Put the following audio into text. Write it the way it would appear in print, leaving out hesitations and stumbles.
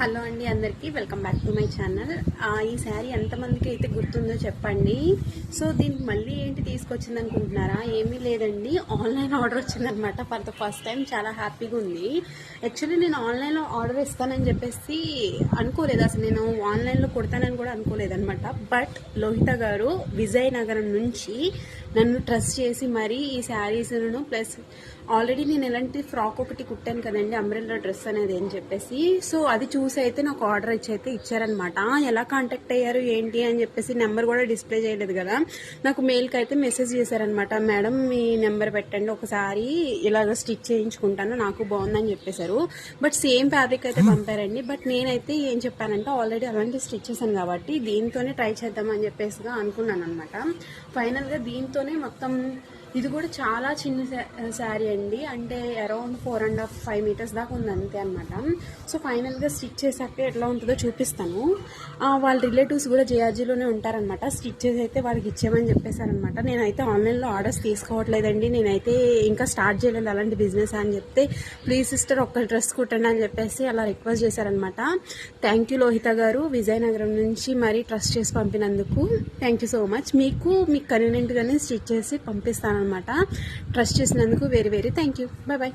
Hello అండి, అందరికీ welcome back to my channel. ఈ శారీ ఎంతమందికి అయితే గుర్తుందో చెప్పండి. సో దీనికి మళ్ళీ ఏంటి తీసుకొచ్చింది అనుకుంటున్నారా? ఏమీ లేదండి, ఆన్లైన్ ఆర్డర్ వచ్చిందనమాట. ఫర్ ద ఫస్ట్ టైం చాలా హ్యాపీగా ఉంది. యాక్చువల్లీ నేను ఆన్లైన్లో ఆర్డర్ ఇస్తానని చెప్పేసి అనుకోలేదు, అసలు నేను ఆన్లైన్లో కొడతానని కూడా అనుకోలేదనమాట. బట్ లోహిత గారు విజయనగరం నుంచి నన్ను ట్రస్ట్ చేసి మరీ ఈ శారీస్ను ప్లస్ ఆల్రెడీ నేను ఎలాంటి ఫ్రాక్ ఒకటి కుట్టాను కదండి, అంబ్రెల్లా డ్రెస్ అనేది అని చెప్పేసి. సో అది చూసి అయితే నాకు ఆర్డర్ అయితే ఇచ్చారనమాట. ఎలా కాంటాక్ట్ అయ్యారు ఏంటి అని చెప్పేసి నెంబర్ కూడా డిస్ప్లే చేయలేదు కదా, నాకు మెయిల్కి అయితే మెసేజ్ చేశారనమాట. మేడం మీ నెంబర్ పెట్టండి, ఒకసారి ఇలాగ స్టిచ్ చేయించుకుంటాను, నాకు బాగుందని చెప్పేశారు. బట్ సేమ్ ఫ్యాబ్రిక్ అయితే పంపారండి. బట్ నేనైతే ఏం చెప్పానంటే ఆల్రెడీ అలాంటి స్టిచ్ చేశాను కాబట్టి దీంతోనే ట్రై చేద్దామని చెప్పేసిగా అనుకున్నాను అనమాట. ఫైనల్గా దీంతోనే మొత్తం ఇది కూడా చాలా చిన్న శారీ అండి, అంటే అరౌండ్ 4.5 మీటర్స్ దాకా ఉంది అంతే అనమాట. సో ఫైనల్గా స్టిచ్ చేసాక ఎట్లా ఉంటుందో చూపిస్తాను. వాళ్ళ రిలేటివ్స్ కూడా జేఆర్జీలోనే ఉంటారనమాట. స్టిచ్ చేసి అయితే వాళ్ళకి ఇచ్చేయమని చెప్పేశారనమాట. నేనైతే ఆన్లైన్లో ఆర్డర్స్ తీసుకోవట్లేదండి, నేనైతే ఇంకా స్టార్ట్ చేయలేదు అలాంటి బిజినెస్ అని చెప్తే, ప్లీజ్ సిస్టర్ ఒక్క డ్రెస్ కుట్టండి అని చెప్పేసి అలా రిక్వెస్ట్ చేశారనమాట. థ్యాంక్ యూ లోహిత గారు, విజయనగరం నుంచి మరీ ట్రస్ట్ చేసి పంపినందుకు థ్యాంక్ యూ సో మచ్. మీకు కన్వీనియంట్గానే స్టిచ్ చేసి పంపిస్తాను అనమాట. ట్రస్ట్ చేసినందుకు very very thank you. Bye bye.